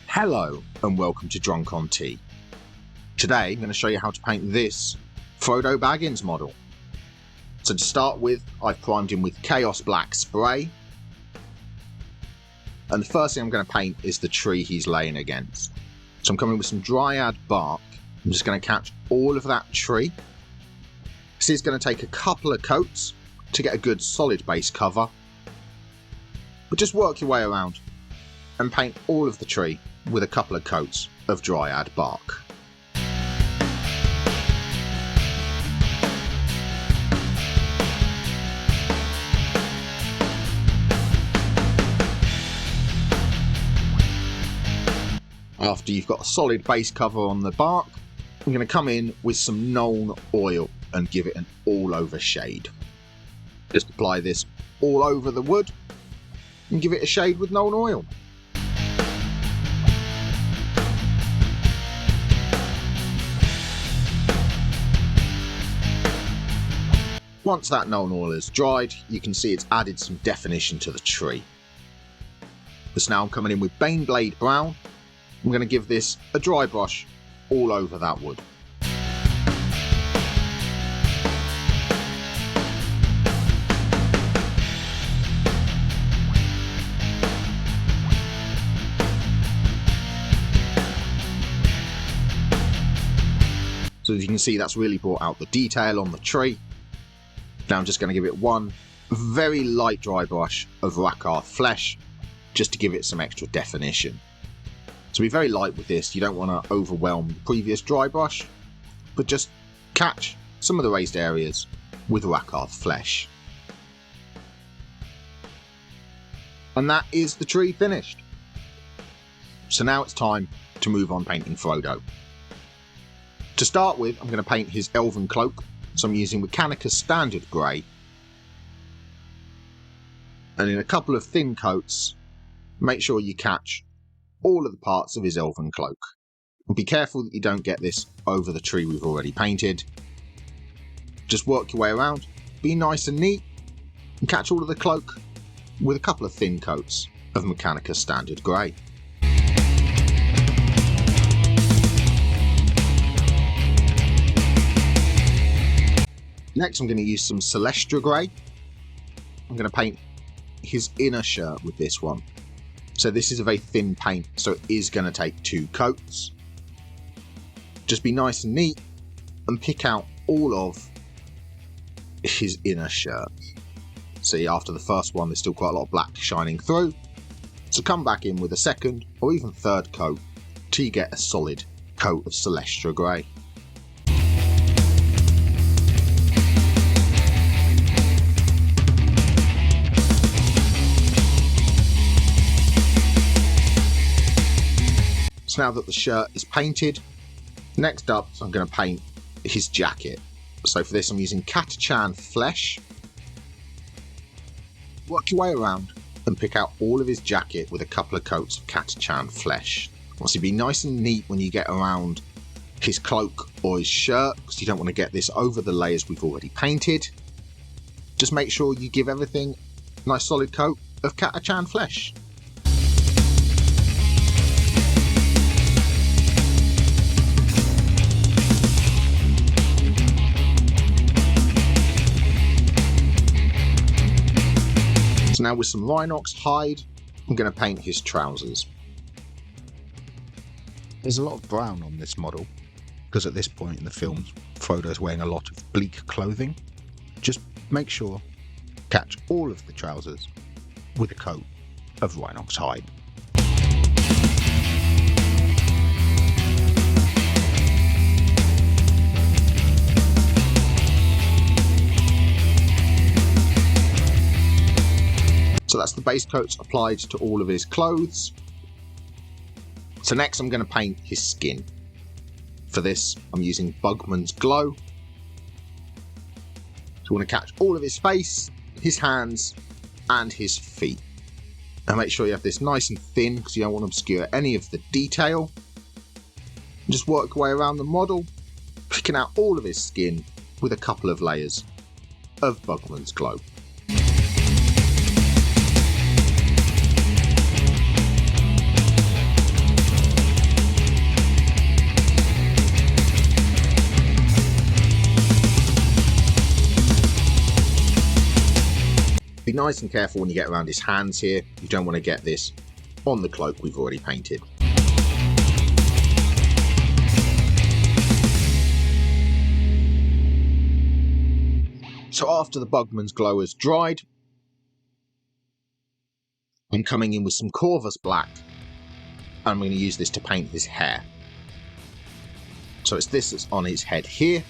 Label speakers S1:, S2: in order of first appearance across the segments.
S1: Hello and welcome to Drunk on Tea. Today I'm going to show you how to paint this Frodo Baggins model. So to start with, I've primed him with Chaos Black spray. And the first thing I'm going to paint is the tree he's laying against. So I'm coming with some Dryad bark. I'm just going to catch all of that tree. This is going to take a couple of coats to get a good solid base cover. But just work your way around and paint all of the tree with a couple of coats of Dryad bark. After you've got a solid base cover on the bark, I'm going to come in with some Nuln oil and give it an all over shade. Just apply this all over the wood and give it a shade with Nuln oil. Once that Nuln oil is dried, you can see it's added some definition to the tree. So now I'm coming in with Baneblade Brown. I'm going to give this a dry brush all over that wood. So as you can see, that's really brought out the detail on the tree. Now I'm just going to give it one very light dry brush of Rawk flesh just to give it some extra definition. So be very light with this, you don't want to overwhelm the previous dry brush, but just catch some of the raised areas with Rawk flesh. And that is the tree finished. So now it's time to move on painting Frodo. To start with, I'm going to paint his Elven cloak. So I'm using Mechanicus Standard Grey. And in a couple of thin coats, make sure you catch all of the parts of his Elven cloak. And be careful that you don't get this over the tree we've already painted. Just work your way around, be nice and neat, and catch all of the cloak with a couple of thin coats of Mechanicus Standard Grey. Next I'm going to use some Celestra Grey. I'm going to paint his inner shirt with this one. So this is a very thin paint, so it is going to take two coats. Just be nice and neat and pick out all of his inner shirt. See, after the first one there's still quite a lot of black shining through. So come back in with a second or even third coat till you get a solid coat of Celestra Grey. Now that the shirt is painted, next up I'm going to paint his jacket. So for this I'm using Catachan flesh. Work your way around and pick out all of his jacket with a couple of coats of Catachan flesh. Obviously be nice and neat when you get around his cloak or his shirt, because you don't want to get this over the layers we've already painted. Just make sure you give everything a nice solid coat of Catachan flesh. So now with some Rhinox hide, I'm going to paint his trousers. There's a lot of brown on this model, because at this point in the film, Frodo's wearing a lot of bleak clothing. Just make sure, catch all of the trousers with a coat of Rhinox hide. So that's the base coats applied to all of his clothes. So next I'm going to paint his skin. For this I'm using Bugman's Glow. So I want to catch all of his face, his hands and his feet. And make sure you have this nice and thin because you don't want to obscure any of the detail. And just work your way around the model, picking out all of his skin with a couple of layers of Bugman's Glow. nice and careful when you get around his hands here. You don't want to get this on the cloak we've already painted. So after the Bugman's glow has dried, I'm coming in with some Corvus black, and I'm going to use this to paint his hair. So it's this that's on his head here,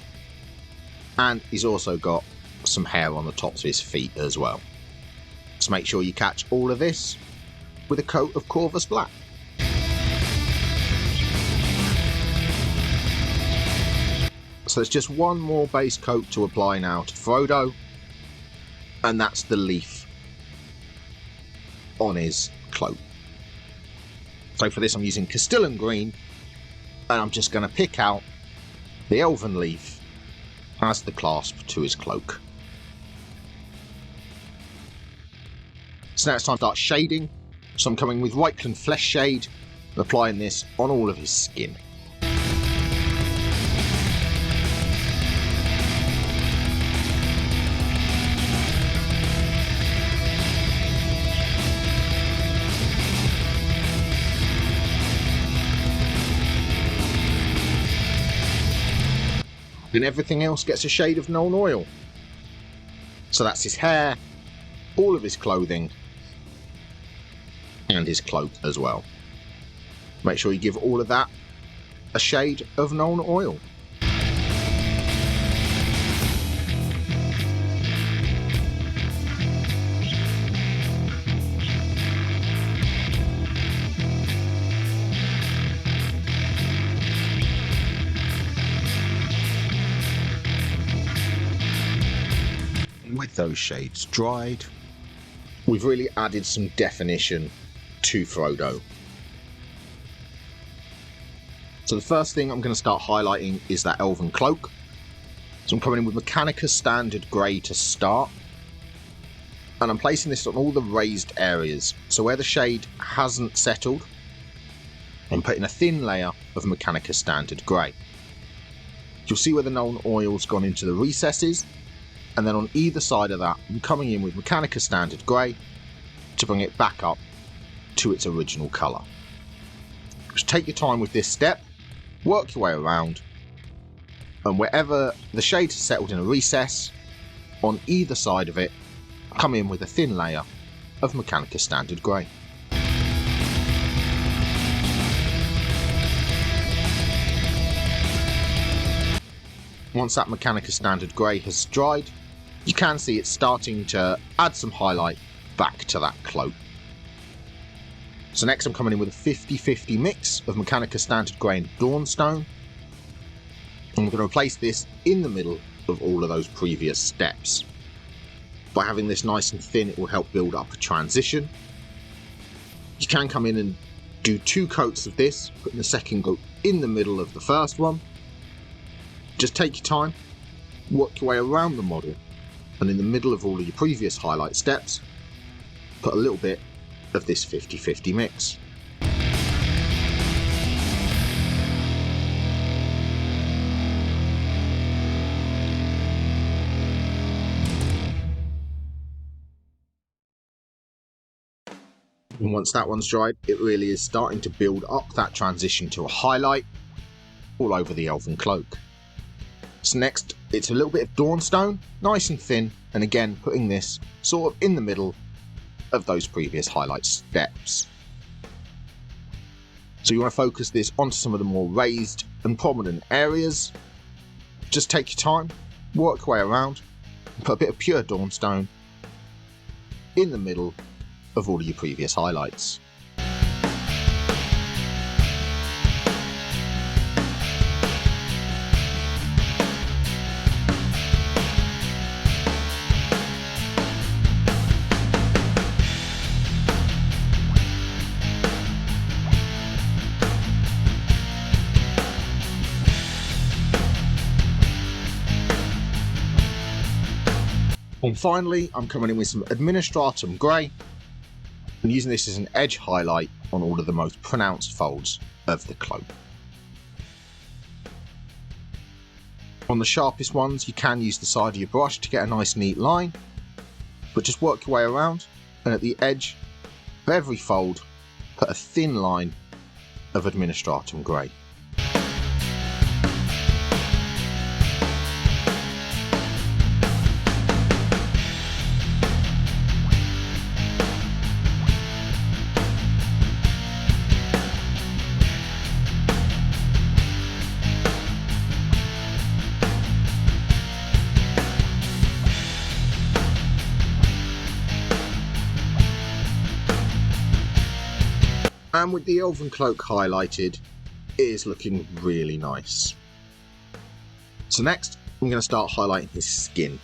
S1: and he's also got some hair on the tops of his feet as well. So make sure you catch all of this with a coat of Corvus black. So there's just one more base coat to apply now to Frodo, and that's the leaf on his cloak. So for this I'm using Castillan green, and I'm just going to pick out the Elven leaf as the clasp to his cloak. So now it's time to start shading, so I'm coming with Whiteland Flesh Shade, and applying this on all of his skin. And everything else gets a shade of Nuln Oil. So that's his hair, all of his clothing, and his cloak as well. Make sure you give all of that a shade of Nuln Oil. With those shades dried, we've really added some definition to Frodo. So the first thing I'm going to start highlighting is that Elven cloak. So I'm coming in with Mechanica Standard Grey to start, and I'm placing this on all the raised areas. So where the shade hasn't settled, I'm putting a thin layer of Mechanica Standard Grey. You'll see where the Nuln Oil's gone into the recesses, and then on either side of that I'm coming in with Mechanica Standard Grey to bring it back up to its original colour. Just take your time with this step, work your way around, and wherever the shade has settled in a recess, on either side of it, come in with a thin layer of Mechanica Standard Grey. Once that Mechanica Standard Grey has dried, you can see it's starting to add some highlight back to that cloak. So next I'm coming in with a 50-50 mix of Mechanica Standard Grey and Dawnstone. And we're going to replace this in the middle of all of those previous steps. By having this nice and thin, it will help build up a transition. You can come in and do 2 coats of this, putting the second coat in the middle of the first one. Just take your time, work your way around the model, and in the middle of all of your previous highlight steps, put a little bit of this 50-50 mix. And once that one's dried, it really is starting to build up that transition to a highlight all over the Elven cloak. So next, it's a little bit of Dawnstone, nice and thin, and again putting this sort of in the middle of those previous highlight steps. So you want to focus this onto some of the more raised and prominent areas. Just take your time, work your way around, and put a bit of pure Dawnstone in the middle of all of your previous highlights. And finally, I'm coming in with some Administratum Grey and using this as an edge highlight on all of the most pronounced folds of the cloak. On the sharpest ones, you can use the side of your brush to get a nice neat line, But just work your way around, and at the edge of every fold, put a thin line of Administratum Grey. And with the Elven cloak highlighted, it is looking really nice. So next, I'm going to start highlighting his skin.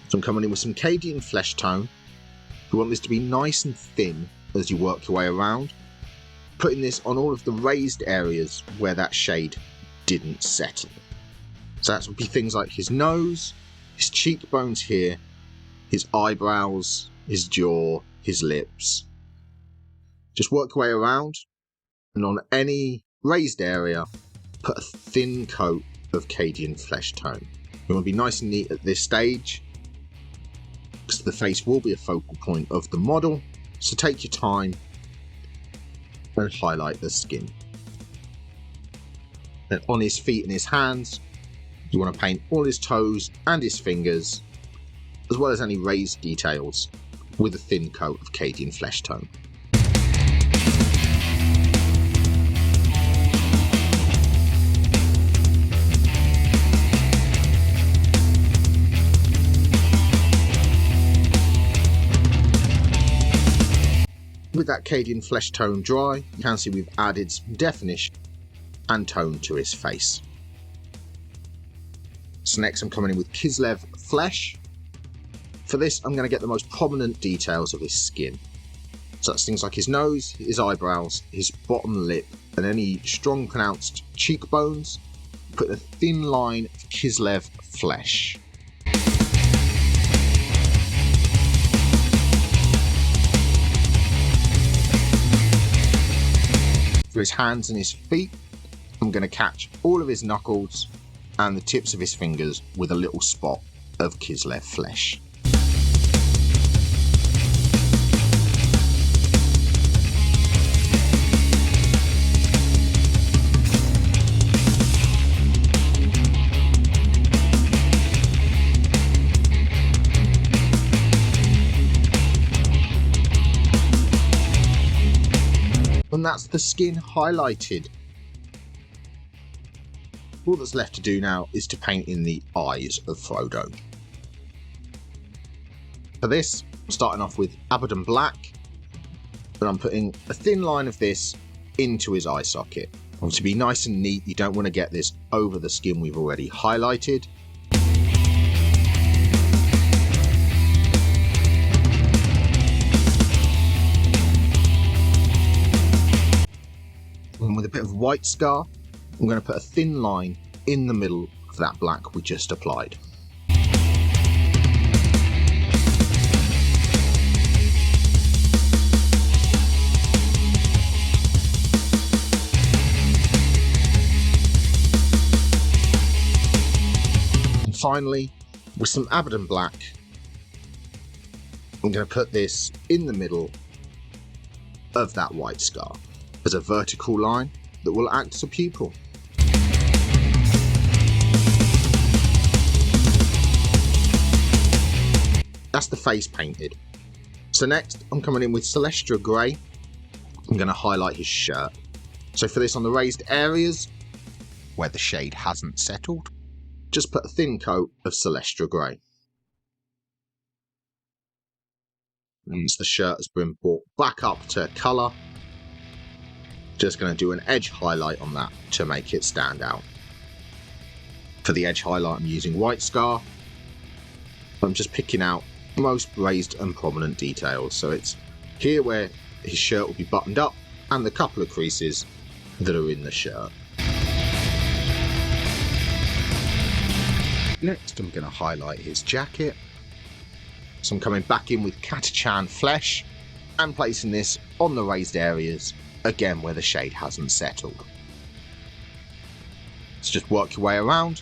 S1: So I'm coming in with some Cadian flesh tone. You want this to be nice and thin as you work your way around, putting this on all of the raised areas where that shade didn't settle. So that would be things like his nose, his cheekbones here, his eyebrows, his jaw, his lips. Just work your way around, and on any raised area, put a thin coat of Cadian flesh tone. You want to be nice and neat at this stage, because the face will be a focal point of the model, so take your time and highlight the skin. Then on his feet and his hands, you want to paint all his toes and his fingers, as well as any raised details, with a thin coat of Cadian flesh tone. With that Cadian flesh tone dry, you can see we've added some definition and tone to his face. So next I'm coming in with Kislev flesh. For this I'm going to get the most prominent details of his skin. So that's things like his nose, his eyebrows, his bottom lip, and any strong pronounced cheekbones. Put a thin line of Kislev flesh. For his hands and his feet, I'm going to catch all of his knuckles and the tips of his fingers with a little spot of Kislev flesh. And that's the skin highlighted. All that's left to do now is to paint in the eyes of Frodo. For this, I'm starting off with Abaddon Black, and I'm putting a thin line of this into his eye socket. To be nice and neat, you don't want to get this over the skin we've already highlighted. And with a bit of white scar, I'm going to put a thin line in the middle of that black we just applied. And finally, with some Abaddon Black, I'm going to put this in the middle of that white scar as a vertical line that will act as a pupil. That's the face painted. So next I'm coming in with Celestra Grey. I'm going to highlight his shirt. So for this, on the raised areas where the shade hasn't settled, just put a thin coat of Celestra Grey. Once the shirt has been brought back up to colour, just going to do an edge highlight on that to make it stand out. For the edge highlight, I'm using white scar. I'm just picking out the most raised and prominent details. So it's here where his shirt will be buttoned up and the couple of creases that are in the shirt. Next, I'm going to highlight his jacket. So I'm coming back in with Catachan flesh and placing this on the raised areas, again where the shade hasn't settled. So just work your way around,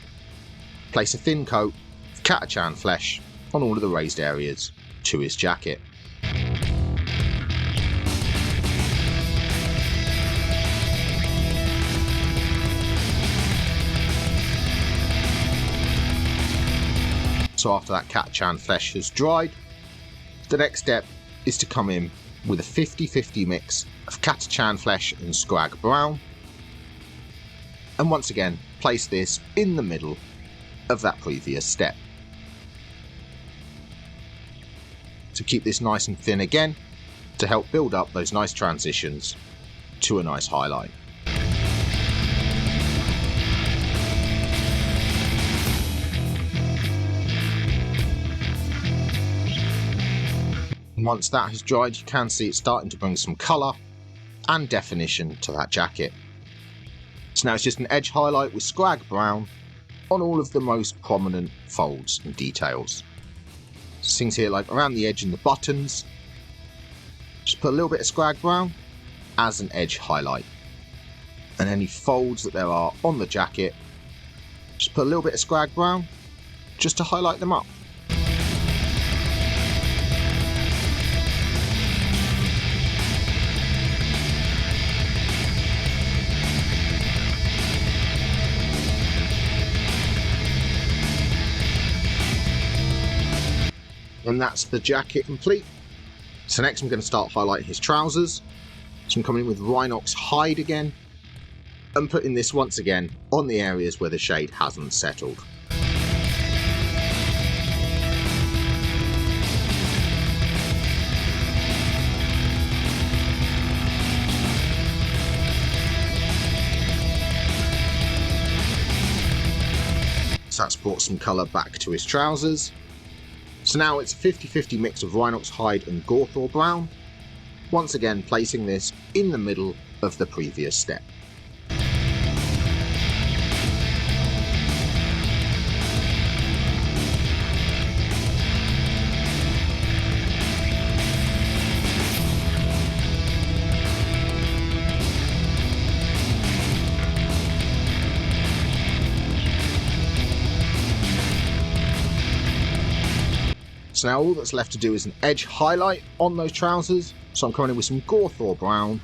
S1: place a thin coat of Catachan flesh on all of the raised areas to his jacket. So after that Catachan flesh has dried, the next step is to come in with a 50-50 mix of Catachan flesh and Scrag brown, and once again place this in the middle of that previous step. To keep this nice and thin again, to help build up those nice transitions to a nice highlight. Once that has dried, you can see it's starting to bring some colour and definition to that jacket. So now it's just an edge highlight with Scrag brown on all of the most prominent folds and details. So things here like around the edge and the buttons, just put a little bit of Scrag brown as an edge highlight. And any folds that there are on the jacket, just put a little bit of Scrag brown just to highlight them up. And that's the jacket complete. So next I'm going to start highlighting his trousers. So I'm coming in with Rhinox hide again and putting this once again on the areas where the shade hasn't settled. So that's brought some colour back to his trousers. So now it's a 50-50 mix of Rhinox hide and Gorthor brown, once again placing this in the middle of the previous step. So now all that's left to do is an edge highlight on those trousers. So I'm coming in with some Gorthor brown,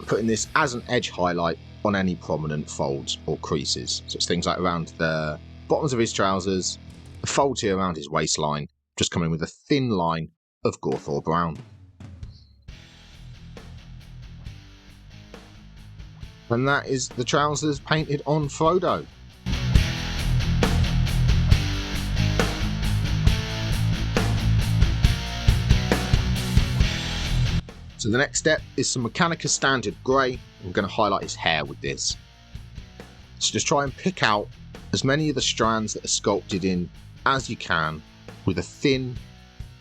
S1: putting this as an edge highlight on any prominent folds or creases. So it's things like around the bottoms of his trousers, the folds here around his waistline, just coming in with a thin line of Gorthor brown. And that is the trousers painted on Frodo. So the next step is some Mechanica Standard Grey. I'm going to highlight his hair with this. So just try and pick out as many of the strands that are sculpted in as you can with a thin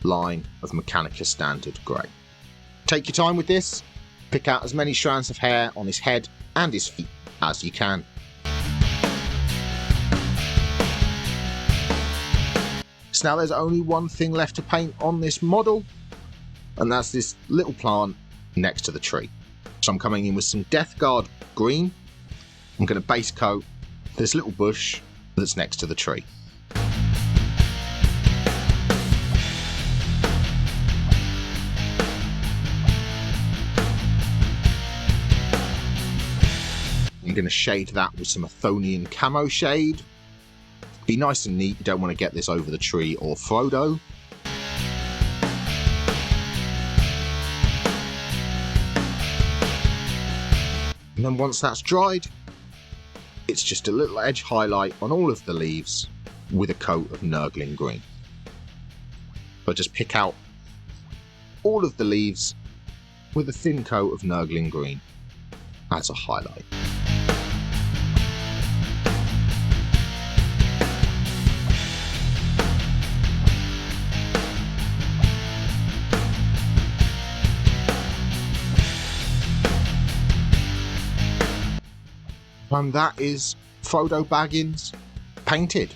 S1: line of Mechanica Standard Grey. Take your time with this, pick out as many strands of hair on his head and his feet as you can. So now there's only one thing left to paint on this model, and that's this little plant next to the tree. So I'm coming in with some Death Guard green. I'm going to base coat this little bush that's next to the tree. I'm going to shade that with some Athonian camo shade. Be nice and neat, you don't want to get this over the tree or Frodo. And then once that's dried, it's just a little edge highlight on all of the leaves with a coat of Nurgling green. But just pick out all of the leaves with a thin coat of Nurgling green as a highlight. And that is Frodo Baggins painted.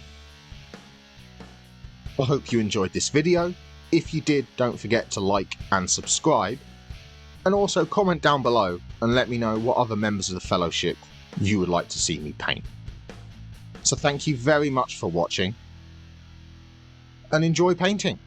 S1: I hope you enjoyed this video. If you did, don't forget to like and subscribe. And also comment down below and let me know what other members of the Fellowship you would like to see me paint. So thank you very much for watching and enjoy painting.